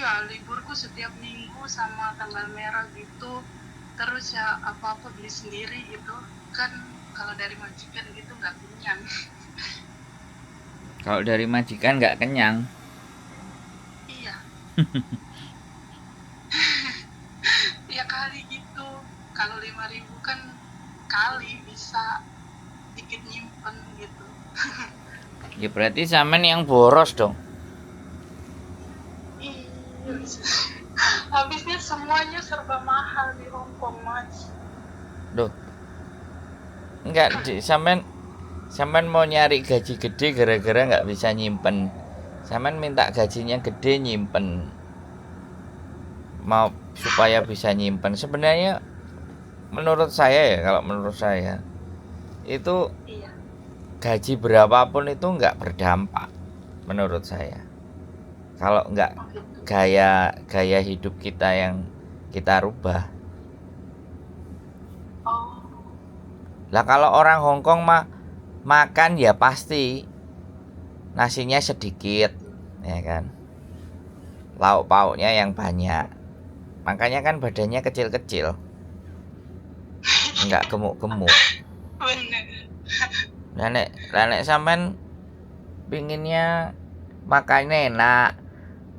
Iya, liburku setiap minggu sama tanggal merah gitu. Terus ya apa-apa beli sendiri gitu. Kan kalau dari majikan gitu nggak kenyang. Kalau dari majikan nggak kenyang. Iya, ya kali gitu. Kalau 5.000 kan kali bisa dikit nyimpen gitu. Ya berarti sampean yang boros dong. Iya, bisa. Habisnya semuanya serba mahal di Hong Kong, Mas. Loh, enggak sampean sampean mau nyari gaji gede gara-gara nggak bisa nyimpen. Sampean minta gajinya gede nyimpen. Mau supaya bisa nyimpen. Sebenarnya menurut saya ya, kalau menurut saya itu Iya. gaji berapapun itu nggak berdampak menurut saya. Kalau nggak Oh gitu. gaya gaya hidup kita yang kita rubah. Oh, Lah kalau orang Hongkong mah makan ya pasti nasinya sedikit, ya kan. Lauk pauknya yang banyak. Makanya kan badannya kecil-kecil, nggak gemuk-gemuk. bener. Nenek sampean pinginnya makannya enak,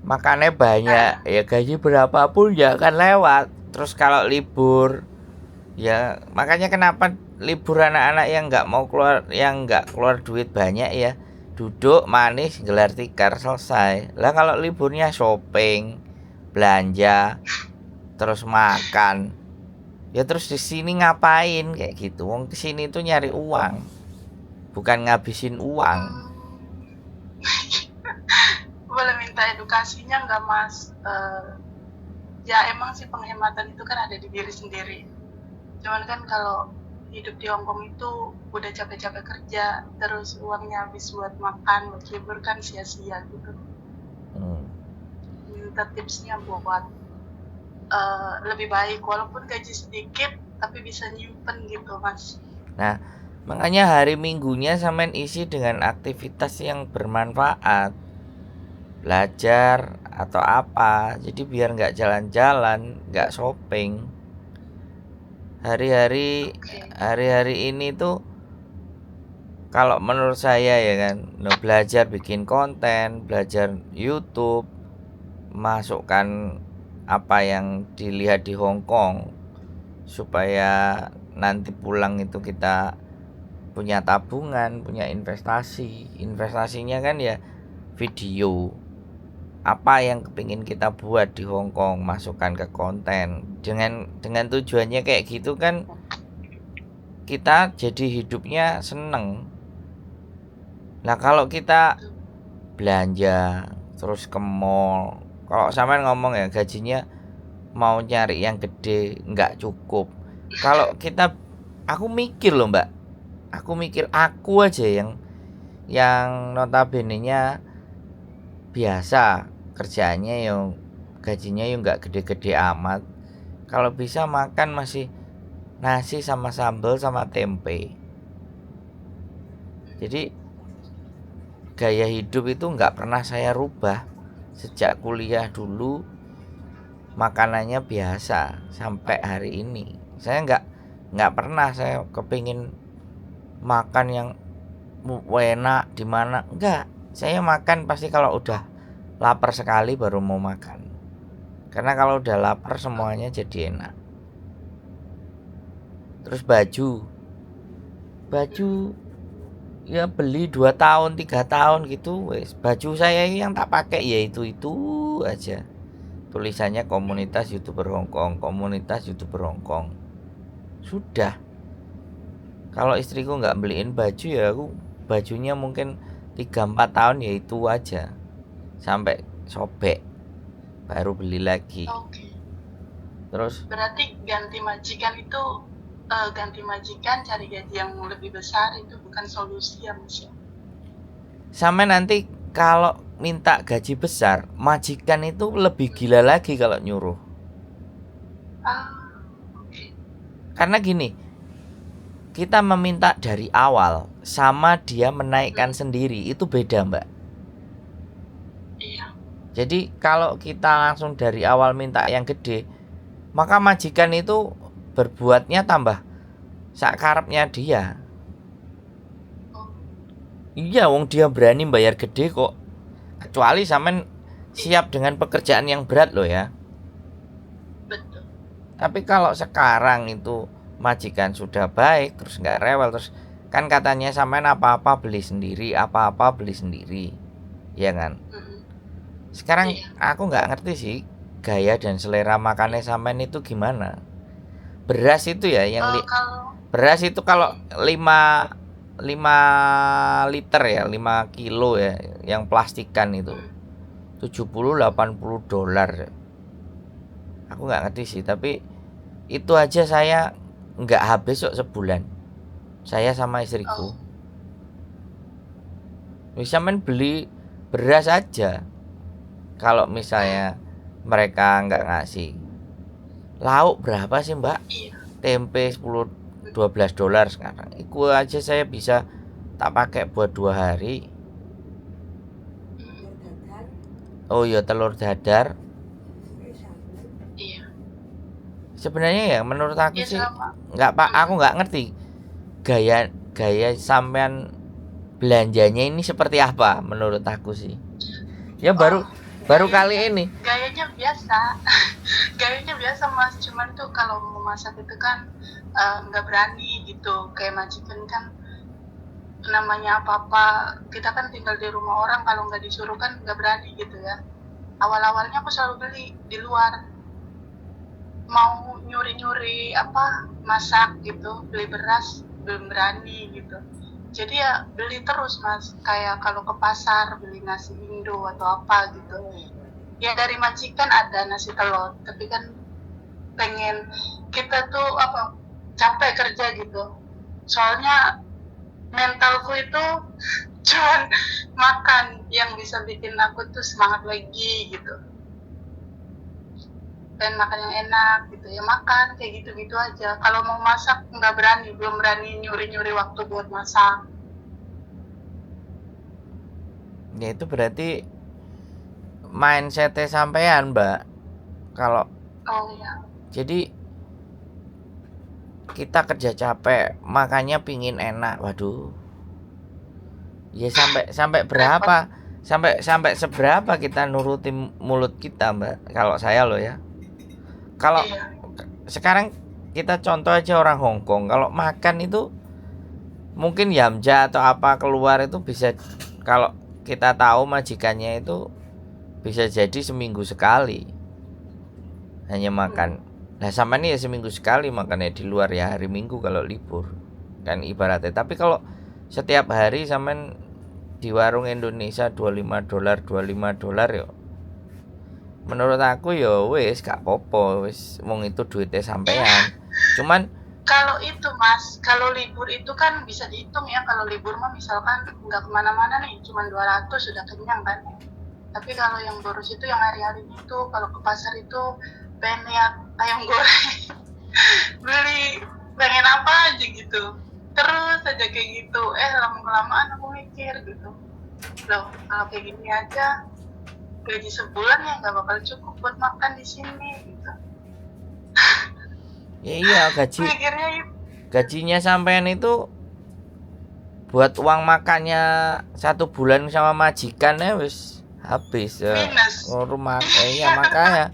makannya banyak, Ah, ya gaji berapapun ya akan lewat. Terus kalau libur, ya makanya kenapa libur anak-anak yang nggak mau keluar, yang nggak keluar duit banyak ya duduk manis gelar tikar selesai. Lah kalau liburnya shopping, belanja, terus makan, ya terus di sini ngapain kayak gitu? Wong kesini tuh nyari uang, bukan ngabisin uang. hmm, boleh minta edukasinya nggak, Mas? Ya emang sih penghematan itu kan ada di diri sendiri. Cuman kan kalau hidup di Hongkong itu udah capek-capek kerja, terus uangnya habis buat makan, buat libur kan sia-sia gitu. Hmm. Minta tipsnya buat lebih baik, walaupun gaji sedikit, tapi bisa nyimpen gitu, Mas. Nah, makanya hari Minggunya sampean isi dengan aktivitas yang bermanfaat, belajar atau apa. Jadi biar nggak jalan-jalan, nggak shopping. Hari-hari Oke. hari-hari ini tuh kalau menurut saya ya kan, belajar bikin konten, belajar YouTube, masukkan apa yang dilihat di Hong Kong supaya nanti pulang itu kita punya tabungan, punya investasi. Investasinya kan ya video. Apa yang kepingin kita buat di Hong Kong, masukkan ke konten. Dengan tujuannya kayak gitu kan kita jadi hidupnya seneng. Nah kalau kita belanja terus ke mall, kalau sampean ngomong ya gajinya mau nyari yang gede nggak cukup. Kalau kita, aku mikir loh mbak, aku mikir aku aja yang notabene-nya biasa kerjaannya yang gajinya yang nggak gede-gede amat, kalau bisa makan masih nasi sama sambal sama tempe. Jadi gaya hidup itu nggak pernah saya rubah sejak kuliah dulu, makanannya biasa sampai hari ini. Saya nggak pernah saya kepingin makan yang enak di mana, enggak. Saya makan pasti kalau udah lapar sekali baru mau makan, karena kalau udah lapar semuanya jadi enak. Terus baju ya beli 2 tahun 3 tahun gitu wes, baju saya yang tak pakai ya itu aja, tulisannya komunitas YouTuber Hongkong, komunitas YouTuber Hongkong, sudah. Kalau istriku nggak beliin baju ya aku bajunya mungkin 3-4 tahun ya itu aja sampai sobek baru beli lagi. Oke. Terus Berarti ganti majikan itu ganti majikan cari gaji yang lebih besar itu bukan solusi ya, Mas ya? sampai nanti kalau minta gaji besar, majikan itu lebih gila lagi kalau nyuruh. Ah, oke. Karena gini, kita meminta dari awal sama dia menaikkan Hmm, sendiri itu beda mbak. iya. Jadi kalau kita langsung dari awal minta yang gede, maka majikan itu berbuatnya tambah sakarepnya dia. Oh, Iya, wong dia berani bayar gede kok. Kecuali sampean iya, siap dengan pekerjaan yang berat loh ya. betul. Tapi kalau sekarang itu majikan sudah baik, terus nggak rewel, terus kan katanya sampean apa-apa beli sendiri, apa-apa beli sendiri, ya kan? Mm-mm. Sekarang Iya. aku nggak ngerti sih gaya dan selera makannya sampean itu gimana. Beras itu ya yang Kalau beras itu kalau mm, 5 5 liter ya, 5 kilo ya, yang plastikan itu mm, 70-80 dolar. Aku nggak ngerti sih, tapi itu aja saya nggak habis kok sebulan. Saya sama istriku. oh, Bisa main beli beras aja. Kalau mm, misalnya mereka nggak ngasih. Lauk berapa sih mbak? iya. Tempe 10 Mm, 12 dolar sekarang. Itu aja saya bisa tak pakai buat 2 hari. mm, Oh iya, telur dadar. iya. Sebenarnya ya menurut aku Ya sih sama. nggak pak, aku Mm, nggak ngerti gaya gaya sampean belanjanya ini seperti apa menurut aku sih. Ya oh, baru baru kali gayanya ini. gayanya biasa. Gayanya biasa Mas, cuman tuh kalau mau masak itu kan nggak berani gitu. Kayak majikan kan namanya apa-apa, kita kan tinggal di rumah orang, kalau nggak disuruh kan nggak berani gitu ya. Awal-awalnya aku selalu beli di luar, mau nyuri-nyuri apa masak gitu, beli beras belum berani gitu. Jadi ya beli terus Mas, kayak kalau ke pasar beli nasi Indo atau apa gitu. Ya dari majikan ada nasi telur, tapi kan pengen kita tuh apa, capek kerja gitu. Soalnya mentalku itu cuman makan yang bisa bikin aku tuh semangat lagi gitu, dan makan yang enak gitu ya, makan kayak gitu-gitu aja. Kalau mau masak nggak berani, belum berani nyuri-nyuri waktu buat masak. Ya itu berarti mindsetnya sampean mbak. Kalau Oh ya. jadi kita kerja capek makanya pingin enak, waduh. Ya sampai sampai Repot. berapa, sampai sampai seberapa kita nurutin mulut kita mbak, kalau saya loh ya. Kalau Iya. sekarang kita contoh aja orang Hong Kong, kalau makan itu mungkin Yamja atau apa keluar itu bisa, kalau kita tahu majikannya itu bisa jadi seminggu sekali hanya makan. Nah sama ini ya seminggu sekali makannya di luar ya hari Minggu kalau libur kan ibaratnya. Tapi kalau setiap hari sampean di warung Indonesia 25 dolar 25 dolar ya, menurut aku ya wis gak popo, wis wong itu duitnya Iya. sampean. Cuman Kalau itu Mas, kalau libur itu kan bisa dihitung ya. Kalau libur mah misalkan nggak kemana-mana nih, cuma 200 sudah kenyang kan. Tapi kalau yang boros itu yang hari-hari itu, kalau ke pasar itu pengen lihat ayam goreng, beli pengen apa aja gitu. Terus aja kayak gitu. Lama-kelamaan aku mikir gitu. Loh, kalau kayak gini aja gaji sebulan ya nggak bakal cukup buat makan di sini gitu. ya iya Mikirnya gajinya sampean itu buat uang makannya 1 bulan sama majikan ya wis habis ya. minus. Rumah ya makanya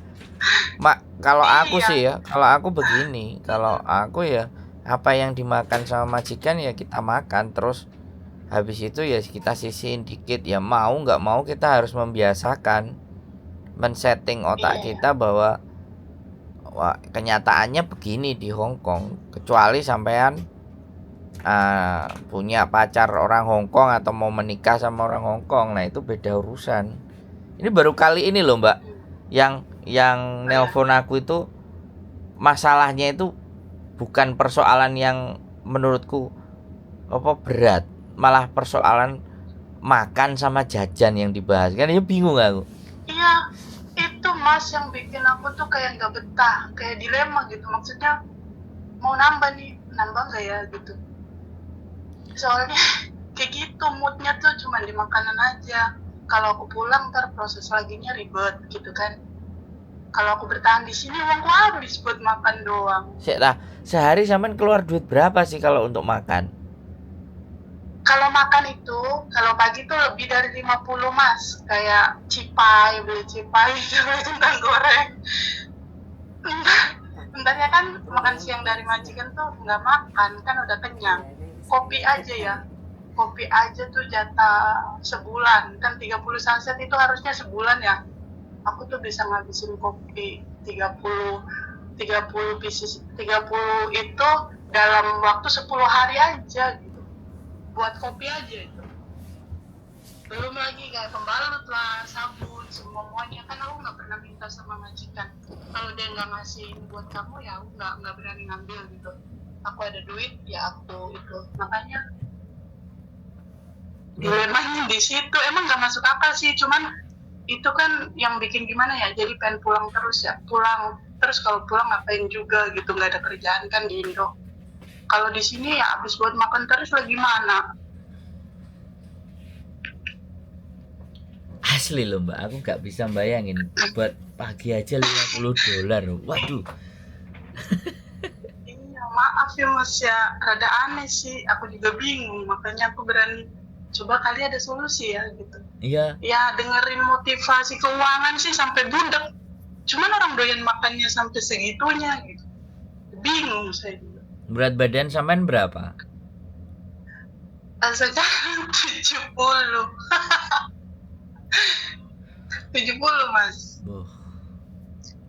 kalau aku Iya. sih ya, kalau aku begini, kalau aku ya apa yang dimakan sama majikan ya kita makan, terus habis itu ya kita sisihin dikit, ya mau nggak mau kita harus membiasakan men-setting otak Iya. kita bahwa wah, kenyataannya begini di Hong Kong. Kecuali sampean punya pacar orang Hong Kong atau mau menikah sama orang Hong Kong, nah itu beda urusan. Ini baru kali ini loh mbak yang Oh, ya. nelpon aku itu, masalahnya itu bukan persoalan yang menurutku apa berat, malah persoalan makan sama jajan yang dibahas, kan ya bingung aku. Iya, itu Mas yang bikin aku tuh kayak nggak betah, kayak dilema gitu. Maksudnya mau nambah nih, nambah nggak ya gitu. Soalnya kayak gitu moodnya tuh cuma di makanan aja. kalau aku pulang ntar proses laginya ribet gitu kan. Kalau aku bertahan di sini uangku habis buat makan doang. Sehari sampean keluar duit berapa sih kalau untuk makan? Kalau makan itu, kalau pagi tuh lebih dari 50 mas. Kayak beli cipai, beli kentang goreng. Bentarnya kan makan siang dari majikan tuh nggak makan, kan udah kenyang. Kopi aja ya. Kopi aja tuh jatah sebulan. Kan 30 saset itu harusnya sebulan ya. Aku tuh bisa ngabisin kopi 30 pieces, 30 itu dalam waktu 10 hari aja gitu. Buat kopi aja itu. Belum lagi kayak pembalut lah, sabun, semuanya. Kan aku nggak pernah minta sama majikan. Kalau dia nggak ngasih buat kamu ya aku nggak berani ngambil gitu. Aku ada duit ya aku itu. Makanya dilemahnya di situ. Emang nggak masuk akal sih, cuman itu kan yang bikin gimana ya, jadi pengen pulang terus ya, pulang terus. Kalau pulang ngapain juga gitu, nggak ada kerjaan kan di Indo. Kalau di sini ya habis buat makan terus lah gimana. Asli loh mbak, aku nggak bisa bayangin buat pagi aja $50. Waduh. Iya maaf ya mas ya, rada aneh sih, aku juga bingung, makanya aku berani coba kali ada solusi ya gitu. Iya. Ya dengerin motivasi keuangan sih sampai budak. Cuman orang doyan makannya sampai segitunya gitu. Bingung saya juga. Berat badan sampean berapa? Sekarang 70. 70 mas.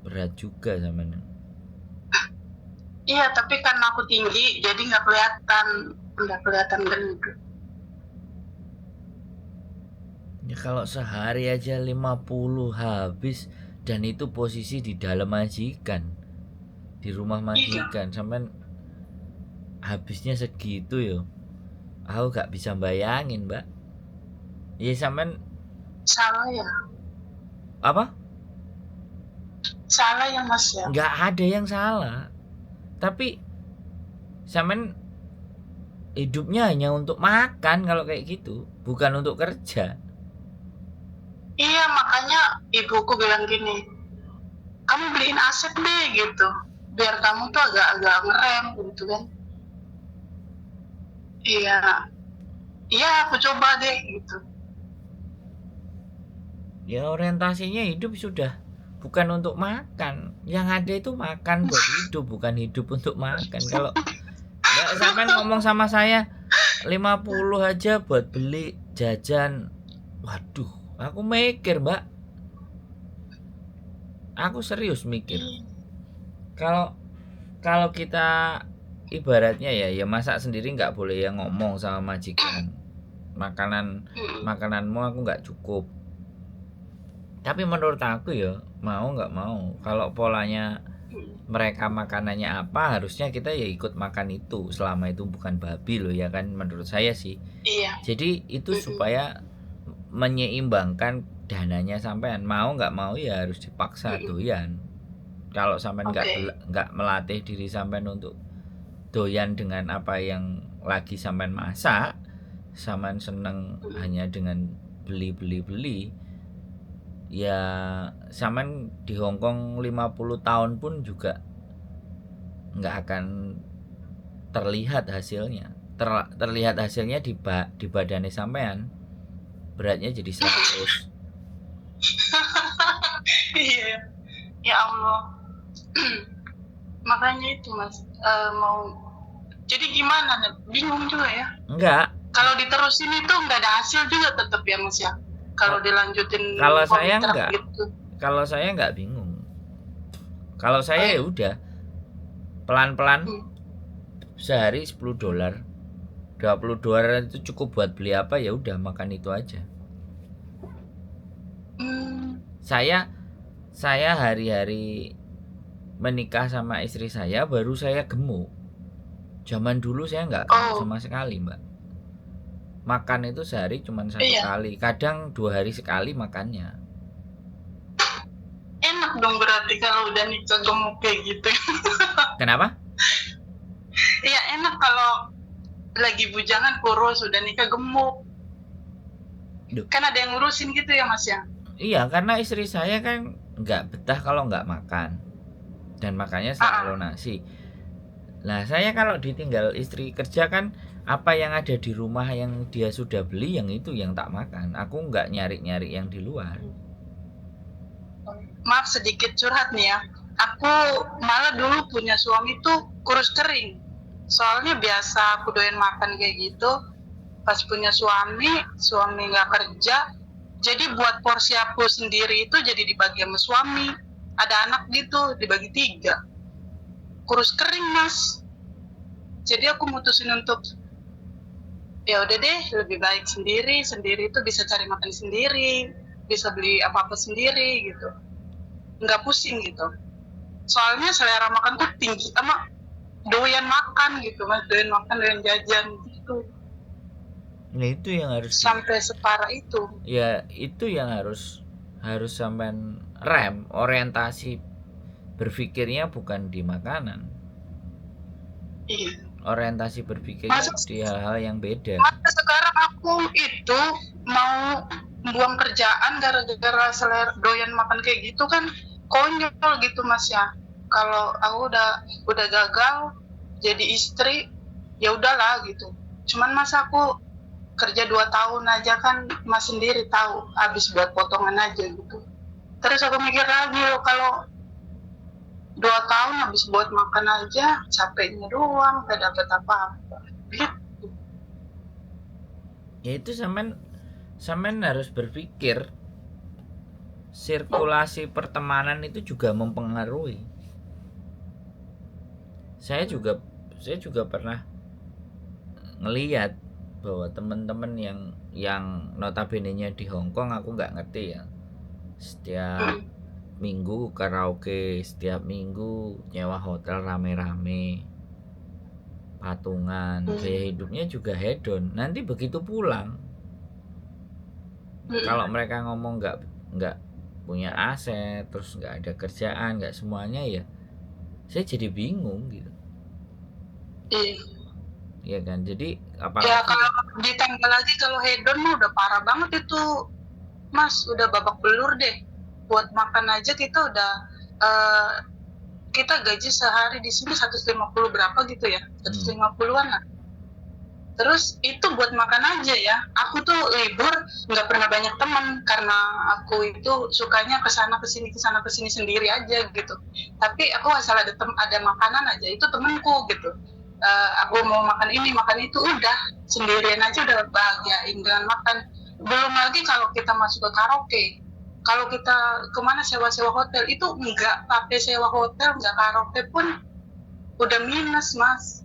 Berat juga sampean. Iya tapi karena aku tinggi jadi nggak kelihatan gendut. Ya kalau sehari aja 50 habis, dan itu posisi di dalam majikan, di rumah majikan. Iya. Sampean habisnya segitu yo. Aku gak bisa bayangin mbak. Ya sampean Salah ya. apa? Salah ya mas ya. Nggak ada yang salah, tapi sampean hidupnya hanya untuk makan kalau kayak gitu, bukan untuk kerja. Iya makanya ibuku bilang gini, kamu beliin aset deh gitu, biar kamu tuh agak-agak ngerem gitu kan. Iya aku coba deh gitu. Ya orientasinya hidup sudah bukan untuk makan. Yang ada itu makan buat hidup, bukan hidup untuk makan. Kalau ya sampean ngomong sama saya 50 aja buat beli jajan, waduh, aku mikir mbak. Aku serius mikir. Kalau kita ibaratnya ya masak sendiri nggak boleh ya ngomong sama majikan, makananmu aku nggak cukup. Tapi menurut aku ya mau nggak mau, kalau polanya mereka makanannya apa, harusnya kita ya ikut makan itu, selama itu bukan babi loh ya kan, menurut saya sih. Iya. Jadi itu supaya menyeimbangkan dananya sampean, mau nggak mau ya harus dipaksa doyan. Kalau sampean nggak melatih diri sampean untuk doyan dengan apa yang lagi sampean masak, sampean seneng hanya dengan beli, ya sampean di Hongkong 50 tahun pun juga nggak akan terlihat hasilnya. Terlihat hasilnya di badannya sampean, beratnya jadi 100. Iya ya Allah. Makanya itu mas, mau jadi gimana, bingung juga ya. Enggak, kalau diterusin itu nggak ada hasil juga tetap ya mas ya. Kalau dilanjutin, kalau saya enggak gitu. Kalau saya enggak bingung. Kalau saya ya udah pelan-pelan, sehari $10, $20 itu cukup buat beli apa, ya udah makan itu aja. Saya hari-hari menikah sama istri saya baru saya gemuk. Zaman dulu saya enggak sama sekali mbak. Makan itu sehari cuma 1 kali, kadang 2 hari sekali makannya. Enak dong berarti kalau udah nikah gemuk kayak gitu. Kenapa? Iya enak kalau lagi bujangan kurus, udah nikah gemuk. Duh, Kan ada yang ngurusin gitu ya Mas ya? iya, karena istri saya kan nggak betah kalau nggak makan, dan makannya selalu nasi. Nah, saya kalau ditinggal istri kerja kan apa yang ada di rumah yang dia sudah beli yang itu yang tak makan. Aku nggak nyari-nyari yang di luar. Maaf sedikit curhat nih ya. Aku malah dulu punya suami tuh kurus kering. Soalnya biasa aku doyan makan kayak gitu. Pas punya suami nggak kerja, jadi buat porsi aku sendiri itu jadi dibagi sama suami. Ada anak gitu, dibagi 3. Kurus kering Mas. Jadi aku mutusin untuk ya udah deh, lebih baik sendiri itu bisa cari makan sendiri, bisa beli apa-apa sendiri gitu, nggak pusing gitu. Soalnya selera makan tuh tinggi, sama doyan makan gitu Mas, doyan jajan gitu, Nah, itu yang harus sampai separah itu. ya itu yang harus sampean rem, orientasi berpikirnya bukan di makanan. Iya. Orientasi berpikirnya Masa di hal-hal yang beda. sekarang aku itu mau buang kerjaan gara-gara selera doyan makan kayak gitu kan konyol gitu Mas ya. Kalau aku udah gagal jadi istri, ya udahlah gitu. Cuman masa aku kerja 2 tahun aja kan Mas sendiri tahu habis buat potongan aja gitu. Terus aku mikir lagi loh, kalau 2 tahun habis buat makan aja capeknya doang, gak dapet apa-apa gitu. Ya itu sampean harus berpikir sirkulasi pertemanan itu juga mempengaruhi. Saya juga pernah ngeliat bahwa teman-teman yang notabene-nya di Hong Kong, aku nggak ngerti ya, setiap minggu karaoke, setiap minggu nyewa hotel rame-rame, patungan, gaya hidupnya juga hedon. Nanti begitu pulang, kalau mereka ngomong nggak punya aset, terus nggak ada kerjaan, nggak semuanya, ya saya jadi bingung gitu. Iya kan, jadi apalagi Ya kalau ditambah lagi kalau hedon mah udah parah banget itu Mas, udah babak belur deh. Buat makan aja kita udah kita gaji sehari di sini 150 berapa gitu ya, 150-an lah. Terus itu buat makan aja ya. Aku tuh libur nggak pernah banyak teman karena aku itu sukanya kesana kesini sendiri aja gitu. Tapi aku asal ada makanan aja itu temenku gitu. Aku mau makan ini makan itu udah sendirian aja udah bahagiain dengan makan. Belum lagi kalau kita masuk ke karaoke, kalau kita kemana sewa hotel itu nggak pakai sewa hotel, nggak karaoke pun udah minus Mas.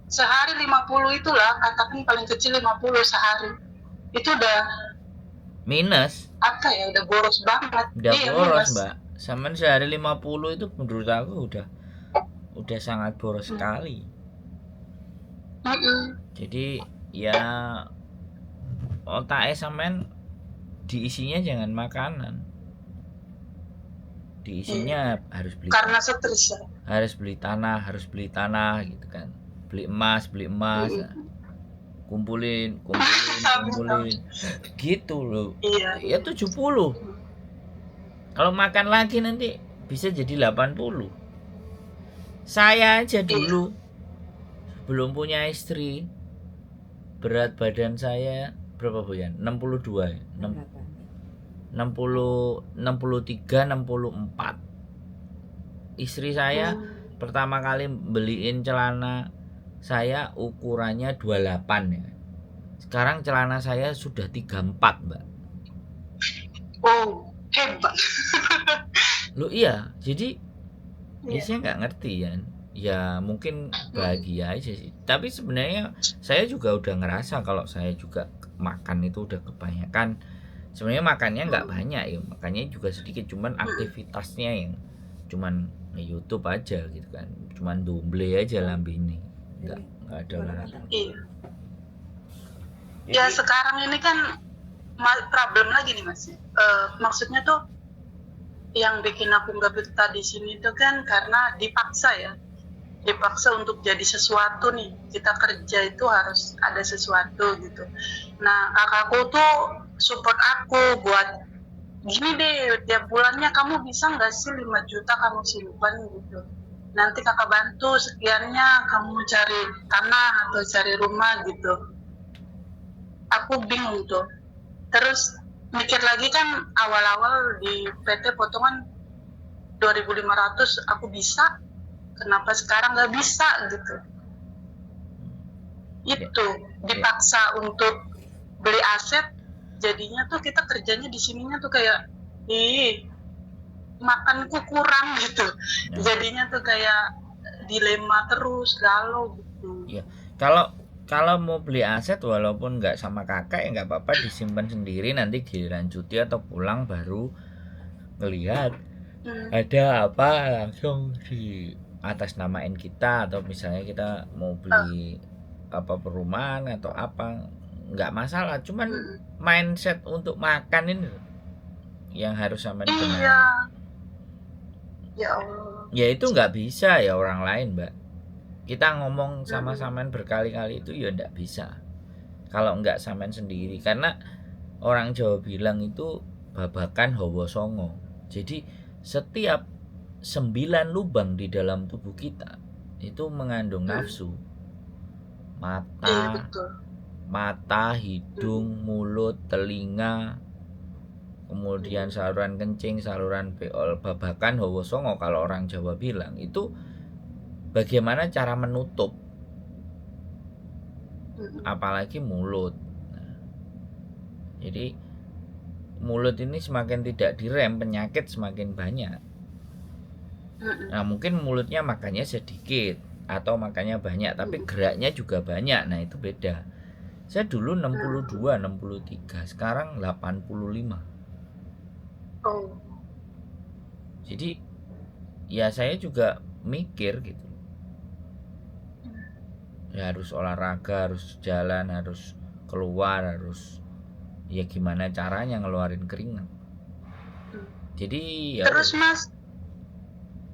Sehari 50 itulah, katakan paling kecil 50 sehari. Itu udah minus. Apa ya, udah boros banget. Udah iya, boros minus. Mbak. Sampai sehari 50 itu menurut aku udah sangat boros sekali. Jadi ya otaknya sampean diisinya jangan makanan, diisinya harus beli, karena stres ya. harus beli tanah gitu kan, beli emas kumpulin gitu loh. Ya 70. Kalau makan lagi nanti bisa jadi 80. Saya aja dulu belum punya istri, berat badan saya berapa Bu ya? 62 ya? 60, 63, 64. Istri saya pertama kali beliin celana saya ukurannya 28 ya. Sekarang celana saya sudah 34 Mbak. Oh, hebat. Loh iya, jadi ya saya nggak ngerti ya. Ya mungkin bahagia aja sih. Tapi sebenarnya saya juga udah ngerasa kalau saya juga makan itu udah kebanyakan. Sebenarnya makannya nggak banyak ya, makannya juga sedikit, cuman aktivitasnya yang cuman YouTube aja gitu kan, cuman dumble aja lambene, nggak ada olahraga. Iya. Ya sekarang ini kan problem lagi nih Mas. Maksudnya tuh yang bikin aku nggak betah di sini tuh kan karena dipaksa untuk jadi sesuatu nih. Kita kerja itu harus ada sesuatu gitu. Nah kakakku tuh support aku buat gini deh, tiap bulannya kamu bisa nggak sih 5 juta kamu simpan gitu, nanti kakak bantu sekiannya kamu cari tanah atau cari rumah gitu. Aku bingung tuh, terus mikir lagi kan awal-awal di PT potongan 2.500 aku bisa, kenapa sekarang nggak bisa gitu. Itu dipaksa untuk beli aset, jadinya tuh kita kerjanya di sininya tuh kayak makanku kurang gitu. Jadinya tuh kayak dilema terus, galau gitu. Ya, kalau mau beli aset walaupun nggak sama kakak ya nggak apa-apa, disimpan sendiri, nanti dilanjuti atau pulang baru ngelihat ada apa langsung di atas namain kita, atau misalnya kita mau beli apa perumahan atau apa, nggak masalah. Cuman mindset untuk makan ini yang harus sama benar. Iya. Ya Allah. Ya itu nggak bisa ya orang lain, Mbak. Kita ngomong sama samain berkali-kali itu ya nggak bisa kalau nggak samain sendiri, karena orang Jawa bilang itu babakan hawa songo. Jadi setiap 9 lubang di dalam tubuh kita itu mengandung nafsu. Mata, hidung, mulut, telinga, kemudian saluran kencing, saluran beol, babakan hawa songo kalau orang Jawa bilang. Itu bagaimana cara menutup, apalagi mulut. Jadi mulut ini semakin tidak direm, penyakit semakin banyak. Nah mungkin mulutnya makannya sedikit atau makannya banyak, tapi geraknya juga banyak. Nah itu beda. Saya dulu 62, 63, sekarang 85. Jadi ya saya juga mikir gitu, ya harus olahraga, harus jalan, harus keluar, harus ya gimana caranya ngeluarin keringat. Jadi ya terus Mas,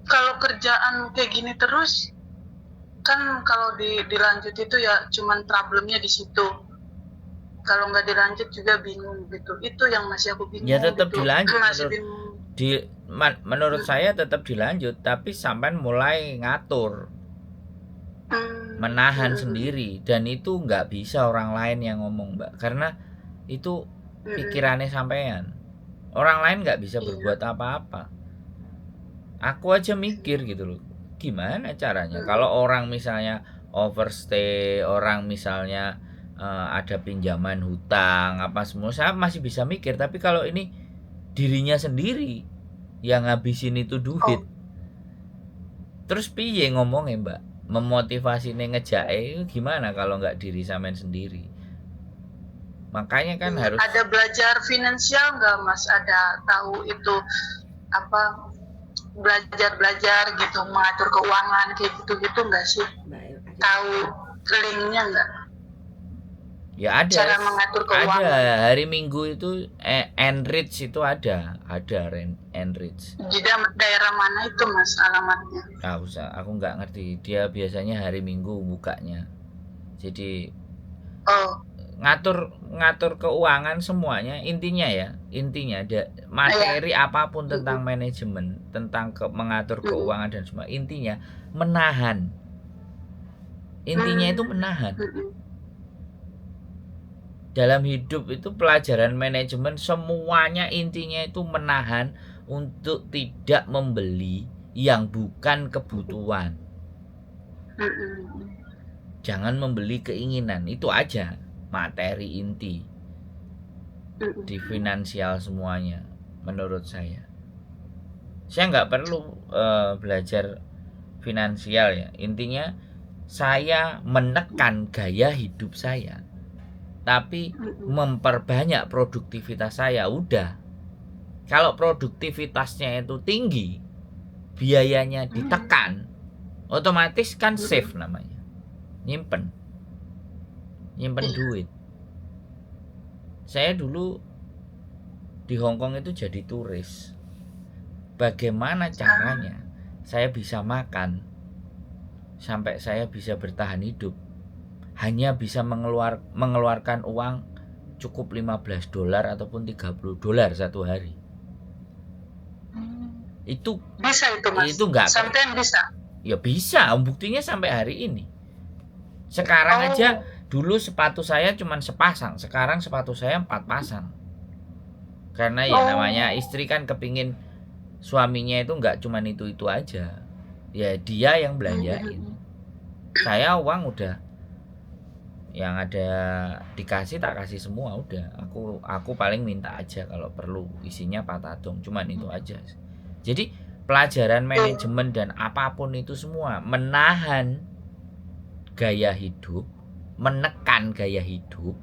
kalau kerjaan kayak gini terus kan kalau dilanjut itu ya cuman problemnya di situ, kalau nggak dilanjut juga bingung gitu. Itu yang masih aku bingung. Ya tetap gitu. dilanjut. Menurut saya tetap dilanjut, tapi sampai mulai ngatur, menahan sendiri, dan itu nggak bisa orang lain yang ngomong, Mbak, karena itu pikirannya sampean. Orang lain nggak bisa berbuat apa-apa. Aku aja mikir gitu loh, gimana caranya kalau orang misalnya overstay, orang misalnya ada pinjaman hutang apa semua, saya masih bisa mikir. Tapi kalau ini dirinya sendiri yang ngabisin itu duit, terus piye ngomongnya, Mbak, memotivasinya ngejae gimana kalau nggak diri sampean sendiri? Makanya kan harus ada belajar finansial nggak Mas, ada tahu itu apa, belajar gitu mengatur keuangan kayak gitu nggak sih? Tahu linknya nggak? Ya ada. Cara mengatur keuangan. Ada hari Minggu itu Enrich itu ada Enrich. Di daerah mana itu Mas alamatnya? Aku nggak ngerti. Dia biasanya hari Minggu bukanya. Jadi ngatur keuangan semuanya, intinya ada materi apapun tentang manajemen, tentang mengatur keuangan dan semua, intinya menahan. Intinya itu menahan. Dalam hidup itu pelajaran manajemen semuanya intinya itu menahan untuk tidak membeli yang bukan kebutuhan. Jangan membeli keinginan, itu aja materi inti di finansial semuanya menurut saya. Saya nggak perlu belajar finansial ya, intinya saya menekan gaya hidup saya, tapi memperbanyak produktivitas saya. Udah, kalau produktivitasnya itu tinggi, biayanya ditekan, otomatis kan save namanya, nyimpen duit. Saya dulu di Hongkong itu jadi turis. Bagaimana caranya saya bisa makan sampai saya bisa bertahan hidup? Hanya bisa mengeluarkan uang cukup $15 ataupun $30 satu hari. Itu Bisa itu Mas. itu nggak Sampean bisa. ya bisa, buktinya sampai hari ini. Sekarang aja dulu sepatu saya cuma sepasang, sekarang sepatu saya 4 pasang. Karena ya namanya istri kan kepingin suaminya itu nggak cuma itu aja, ya dia yang belanjain. Saya uang udah yang ada dikasih tak kasih semua udah. Aku paling minta aja kalau perlu, isinya patadong, cuman itu aja. Jadi pelajaran manajemen dan apapun itu semua menahan gaya hidup, menekan gaya hidup,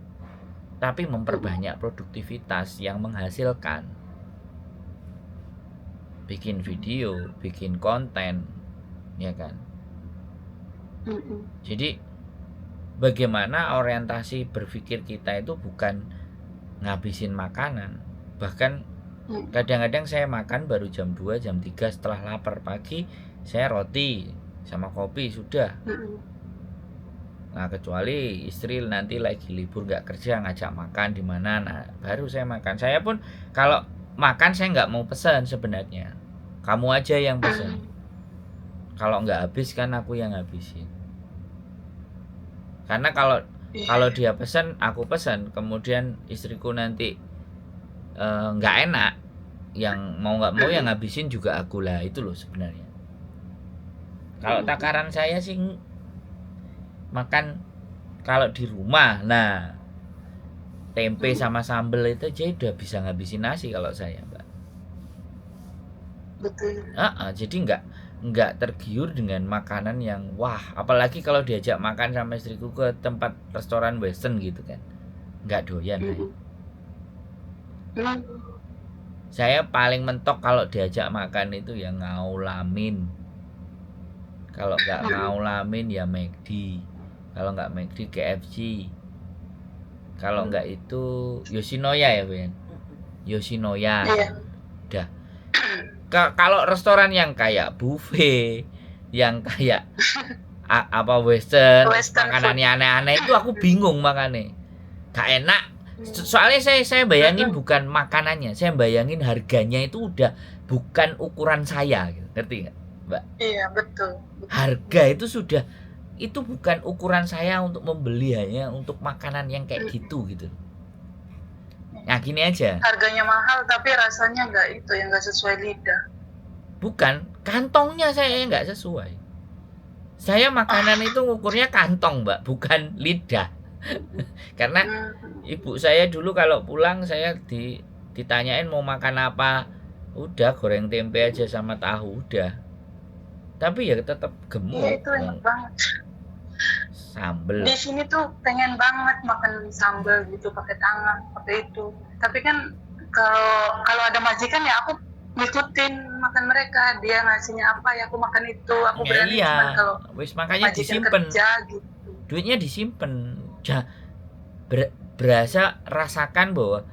tapi memperbanyak produktivitas yang menghasilkan. Bikin video, bikin konten, ya kan. Jadi bagaimana orientasi berpikir kita itu bukan ngabisin makanan. Bahkan kadang-kadang saya makan baru jam 2, jam 3 setelah lapar. Pagi saya roti sama kopi sudah. Nah kecuali istri nanti lagi libur nggak kerja ngajak makan di mana, nah baru saya makan. Saya pun kalau makan saya nggak mau pesan sebenarnya, kamu aja yang pesan. Kalau nggak habis kan aku yang habisin. Karena kalau dia pesan, aku pesan, kemudian istriku nanti nggak enak, yang mau nggak mau yang ngabisin juga aku lah, itu loh sebenarnya. Kalau takaran saya sih makan kalau di rumah, nah tempe sama sambel itu aja udah bisa ngabisin nasi kalau saya, Mbak. Betul. Jadi nggak tergiur dengan makanan yang wah, apalagi kalau diajak makan sama istriku ke tempat restoran western gitu kan, nggak doyan. Saya paling mentok kalau diajak makan itu yang ngaulamin. Kalau nggak ngaulamin ya McD, kalau nggak McD KFC, kalau nggak itu Yoshinoya ya Ben, Yoshinoya. Udah. Kalau restoran yang kayak buffet, yang kayak apa western makanannya aneh-aneh itu aku bingung makannya, gak enak. Soalnya saya bayangin bukan makanannya, saya bayangin harganya itu udah bukan ukuran saya gitu. Ngerti nggak, Mbak? Iya betul. Harga itu sudah, itu bukan ukuran saya untuk membeli, hanya untuk makanan yang kayak gitu. Nah gini aja, harganya mahal tapi rasanya nggak itu, yang nggak sesuai lidah. Bukan, kantongnya saya nggak sesuai. Saya makanan itu ukurnya kantong, Mbak, bukan lidah. Karena ibu saya dulu kalau pulang saya ditanyain mau makan apa, udah goreng tempe aja sama tahu udah. Tapi ya tetap gemuk. Iya itu enak banget. Sambel. Di sini tuh pengen banget makan sambal gitu pakai tangan, pakai itu. Tapi kan kalau ada majikan ya aku ngikutin makan mereka, dia ngasihnya apa ya aku makan itu, aku ya, berani. iya. Cuman kalau makanya disimpan, gitu. Duitnya disimpan. Berasa rasakan bahwa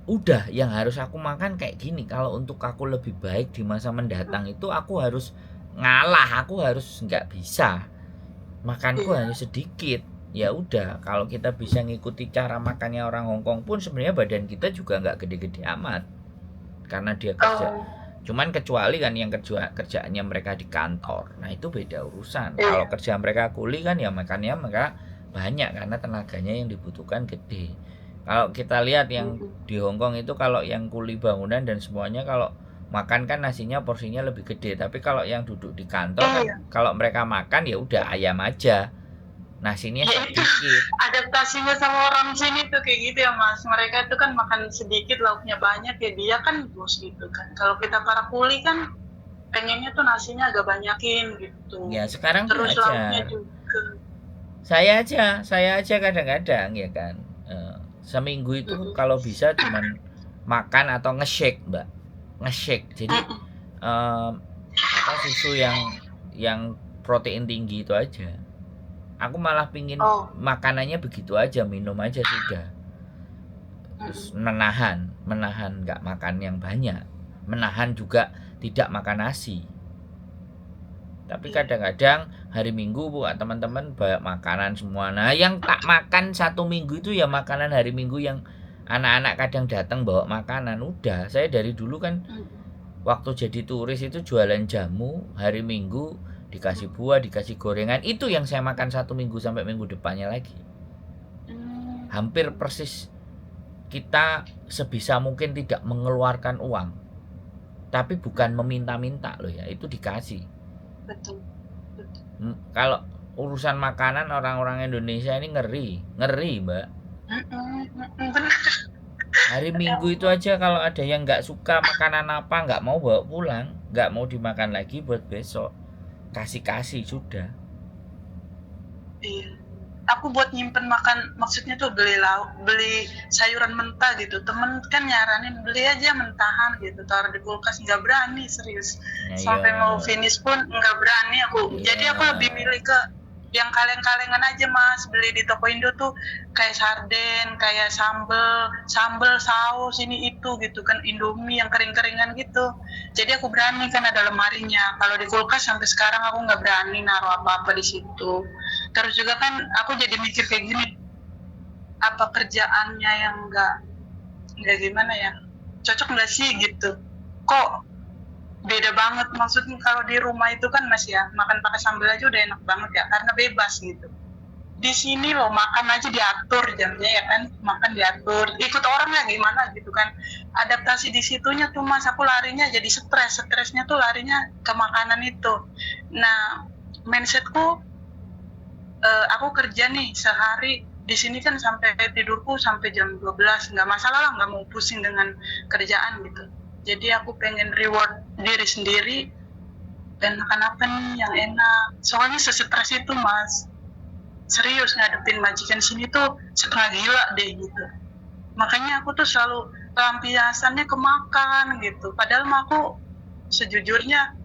udah yang harus aku makan kayak gini. Kalau untuk aku lebih baik di masa mendatang itu aku harus ngalah, aku harus nggak bisa makanku hanya sedikit. Ya udah, kalau kita bisa ngikuti cara makannya orang Hongkong pun sebenarnya badan kita juga nggak gede-gede amat karena dia kerja. Cuman kecuali kan yang kerjaannya mereka di kantor, nah itu beda urusan. Kalau kerja mereka kuli kan ya makannya mereka banyak karena tenaganya yang dibutuhkan gede. Kalau kita lihat yang di Hongkong itu, kalau yang kuli bangunan dan semuanya kalau makan kan nasinya porsinya lebih gede. Tapi kalau yang duduk di kantor kan kalau mereka makan ya udah ayam aja, nasinya sedikit. Adaptasinya sama orang sini tuh kayak gitu ya Mas. Mereka tuh kan makan sedikit lauknya banyak ya, dia kan bos gitu kan. Kalau kita para kuli kan pengennya tuh nasinya agak banyakin gitu. Ya sekarang terus aja. lauknya juga. Saya aja kadang-kadang ya kan, seminggu itu kalau bisa cuman makan atau nge-shake, Mbak, nge-shake. Jadi susu yang protein tinggi itu aja. Aku malah pingin makanannya begitu aja, minum aja sudah. Terus menahan nggak makan yang banyak, menahan juga tidak makan nasi. Tapi Iya. kadang-kadang hari Minggu buat teman-teman banyak makanan semua. Nah, yang tak makan 1 minggu itu ya makanan hari Minggu yang anak-anak kadang datang bawa makanan. Udah, saya dari dulu kan waktu jadi turis itu jualan jamu hari Minggu, dikasih buah, dikasih gorengan. Itu yang saya makan 1 minggu sampai minggu depannya lagi. Hampir persis kita sebisa mungkin tidak mengeluarkan uang. Tapi bukan meminta-minta loh ya, itu dikasih. Betul. Kalau urusan makanan orang-orang Indonesia ini ngeri Mbak. Benar. Hari Minggu itu aja kalau ada yang nggak suka makanan apa nggak mau bawa pulang, nggak mau dimakan lagi buat besok, kasih sudah. Iya. Aku buat nyimpen makan, maksudnya tuh beli sayuran mentah gitu. Temen kan nyaranin beli aja mentahan gitu, taruh di kulkas. Nggak berani, serius. Nah, Sampai iya. mau finish pun nggak berani aku. Iya. Jadi aku lebih milih ke yang kaleng-kalengan aja Mas, beli di toko Indo tuh kayak sarden, kayak sambel saus ini itu gitu kan, Indomie yang kering-keringan gitu. Jadi aku berani kan ada lemarinya. Kalau di kulkas sampai sekarang aku nggak berani naruh apa-apa di situ. Terus juga kan aku jadi mikir kayak gini, apa kerjaannya yang nggak gimana ya, cocok nggak sih gitu. Kok beda banget, maksudnya kalau di rumah itu kan Mas ya, makan pakai sambal aja udah enak banget ya, karena bebas gitu. Di sini loh makan aja diatur jamnya ya kan, makan diatur, ikut orang ya gimana gitu kan. Adaptasi di situnya tuh Mas, aku larinya jadi stresnya tuh larinya ke makanan itu. Nah, mindsetku aku kerja nih sehari di sini kan sampai tidurku sampai jam 12, nggak masalah lah, nggak mau pusing dengan kerjaan gitu. Jadi aku pengen reward diri sendiri dan makan apa nih yang enak. Soalnya sesetres itu Mas, serius ngadepin majikan sini tuh setengah gila deh gitu. Makanya aku tuh selalu lampiasannya ke makan gitu. Padahal aku sejujurnya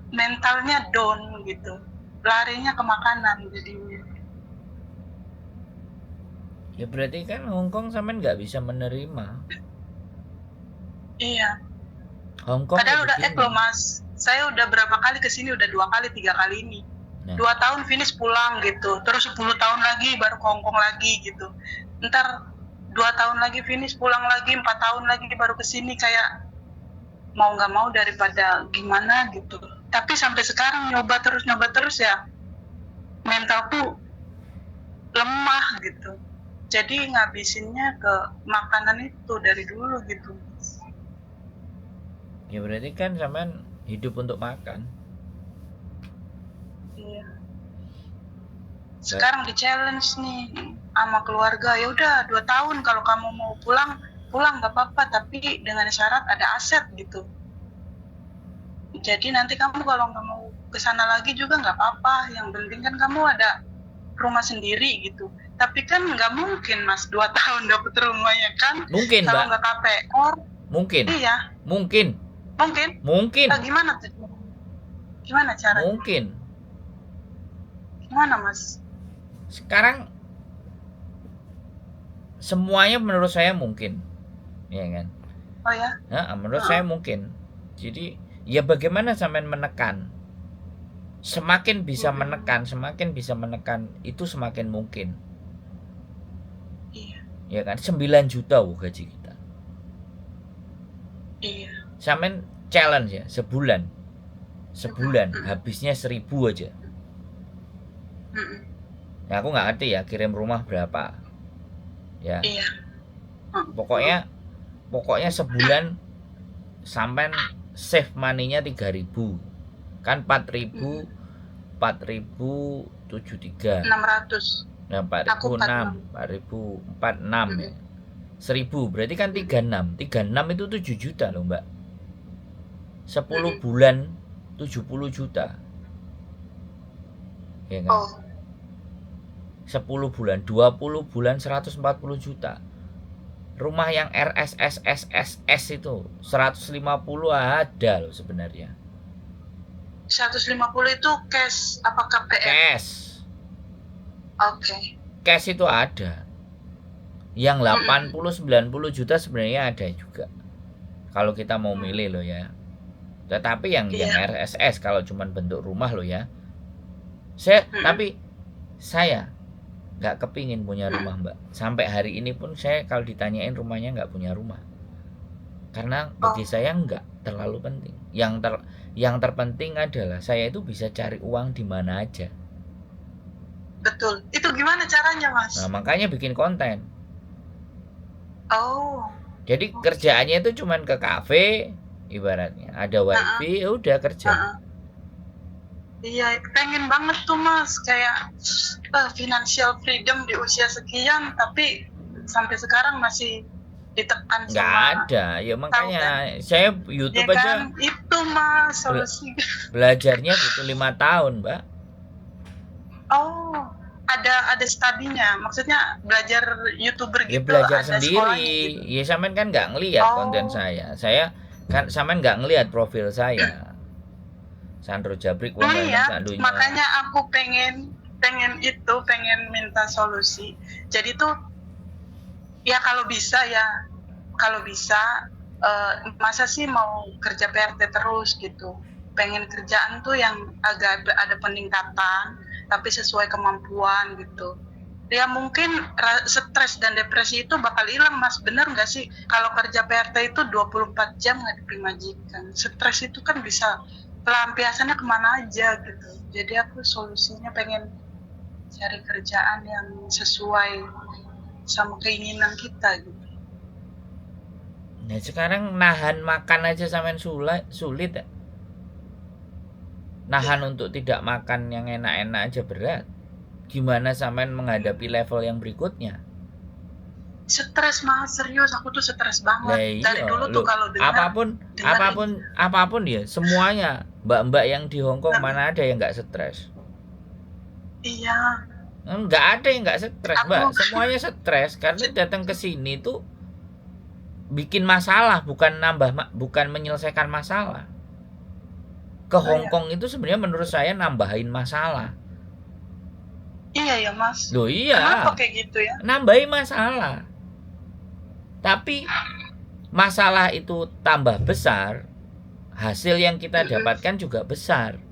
mentalnya down gitu. Larinya ke makanan jadinya. Ya berarti kan Hongkong sampean nggak bisa menerima. Iya. Hongkong Padahal udah loh Mas. Saya udah berapa kali kesini, udah 2 kali 3 kali ini. Nah. 2 tahun finish pulang gitu. Terus 10 tahun lagi baru ke Hongkong lagi gitu. Ntar 2 tahun lagi finish pulang lagi, 4 tahun lagi baru kesini, kayak mau nggak mau daripada gimana gitu. Tapi sampai sekarang nyoba terus ya, mentalku lemah gitu. Jadi ngabisinnya ke makanan itu dari dulu gitu. Ya berarti kan sampean hidup untuk makan. Iya. Sekarang di challenge nih sama keluarga, ya udah 2 tahun kalau kamu mau pulang nggak apa-apa, tapi dengan syarat ada aset gitu. Jadi nanti kamu kalau nggak mau kesana lagi juga nggak apa-apa, yang penting kan kamu ada rumah sendiri gitu. Tapi kan nggak mungkin Mas 2 tahun dapet rumah ya kan? Mungkin kalau Mbak. Nggak KPR. Mungkin. Iya. Mungkin. Gimana tuh? Gimana caranya? Mungkin. Gimana Mas? Sekarang semuanya menurut saya mungkin, ya kan? Oh ya? Nah, menurut saya mungkin. Jadi ya bagaimana sampean menekan? Semakin bisa menekan itu semakin mungkin. Iya. Ya kan, 9 juta gaji kita. Iya. Sampean challenge ya, sebulan habisnya 1.000 aja. Nah, aku nggak ngerti ya kirim rumah berapa. Ya. Iya. Pokoknya sebulan sampean save money-nya 3.000. Kan 4.000 4.073. 600. Nah, 4.006 ya. 1.000 berarti kan 36 itu 7 juta loh Mbak. 10 bulan 70 juta. Ya kan? 10 bulan, 20 bulan 140 juta. Rumah yang RSSSSS itu 150 ada loh sebenarnya. 150 itu cash apa KPR? Cash. Oke. Cash itu ada. Yang 80-90 juta sebenarnya ada juga. Kalau kita mau milih loh ya. Tetapi yang Iya. RSS kalau cuman bentuk rumah loh ya. Tapi saya nggak kepingin punya rumah, Mbak. Sampai hari ini pun saya kalau ditanyain rumahnya nggak punya rumah. Karena bagi saya nggak terlalu penting. Yang terpenting adalah saya itu bisa cari uang di mana aja. Betul. Itu gimana caranya, Mas? Nah, makanya bikin konten. Oh. Jadi kerjaannya itu cuman ke kafe, ibaratnya ada wifi, ya udah kerja. Iya, pengen banget tuh Mas, kayak financial freedom di usia sekian, tapi sampai sekarang masih ditekan Nggak sama. ada, ya makanya saya YouTube ya aja. Kan? Itu Mas solusi. Belajarnya butuh 5 tahun, Mbak. Oh, ada studinya, maksudnya belajar YouTuber Ya gitu, belajar ada sendiri. sekolahnya gitu. Ya sampean kan nggak ngelihat konten saya. Saya kan sampean nggak ngelihat profil saya. Sandro Jabrik wong lanang Iya, sak dunya. makanya aku pengen minta solusi. Jadi tuh ya kalau bisa masa sih mau kerja PRT terus gitu. Pengen kerjaan tuh yang agak ada peningkatan tapi sesuai kemampuan gitu. Ya mungkin stres dan depresi itu bakal hilang Mas, bener nggak sih? Kalau kerja PRT itu 24 jam ngadepin majikan. Stres itu kan bisa pelampiasannya kemana aja gitu. Jadi aku solusinya pengen cari kerjaan yang sesuai sama keinginan kita gitu. Nah sekarang nahan makan aja sampean sulit ya. Nahan untuk tidak makan yang enak-enak aja berat. Gimana sampean menghadapi level yang berikutnya? Stres Mas, serius aku tuh stres banget. Dari dulu tuh kalau apapun ya, semuanya mbak-mbak yang di Hongkong mana ada yang nggak stres? Iya. Nggak ada yang nggak stres, Mbak. Semuanya stres karena datang ke sini tuh bikin masalah, bukan menyelesaikan masalah. Ke Hongkong itu sebenarnya menurut saya nambahin masalah. Iya ya Mas. Loh iya. Kenapa kayak gitu ya? Nambahin masalah. Tapi masalah itu tambah besar, hasil yang kita dapatkan juga besar.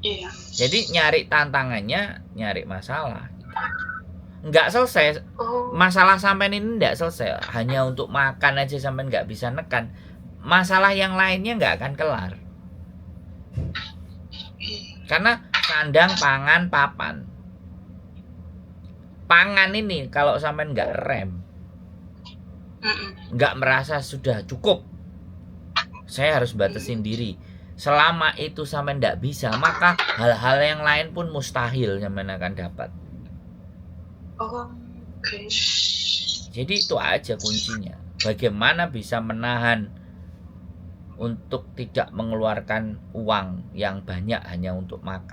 Iya. Jadi nyari tantangannya, nyari masalah. Nggak selesai. Masalah sampean ini nggak selesai. Hanya untuk makan aja sampean nggak bisa nekan. Masalah yang lainnya nggak akan kelar. Karena sandang, pangan, papan. Pangan ini kalau sampean nggak rem, nggak merasa sudah cukup, saya harus batasin diri. Selama itu sampean nggak bisa, maka hal-hal yang lain pun mustahil sampean akan dapat. Oke. Jadi itu aja kuncinya. Bagaimana bisa menahan untuk tidak mengeluarkan uang yang banyak hanya untuk makan.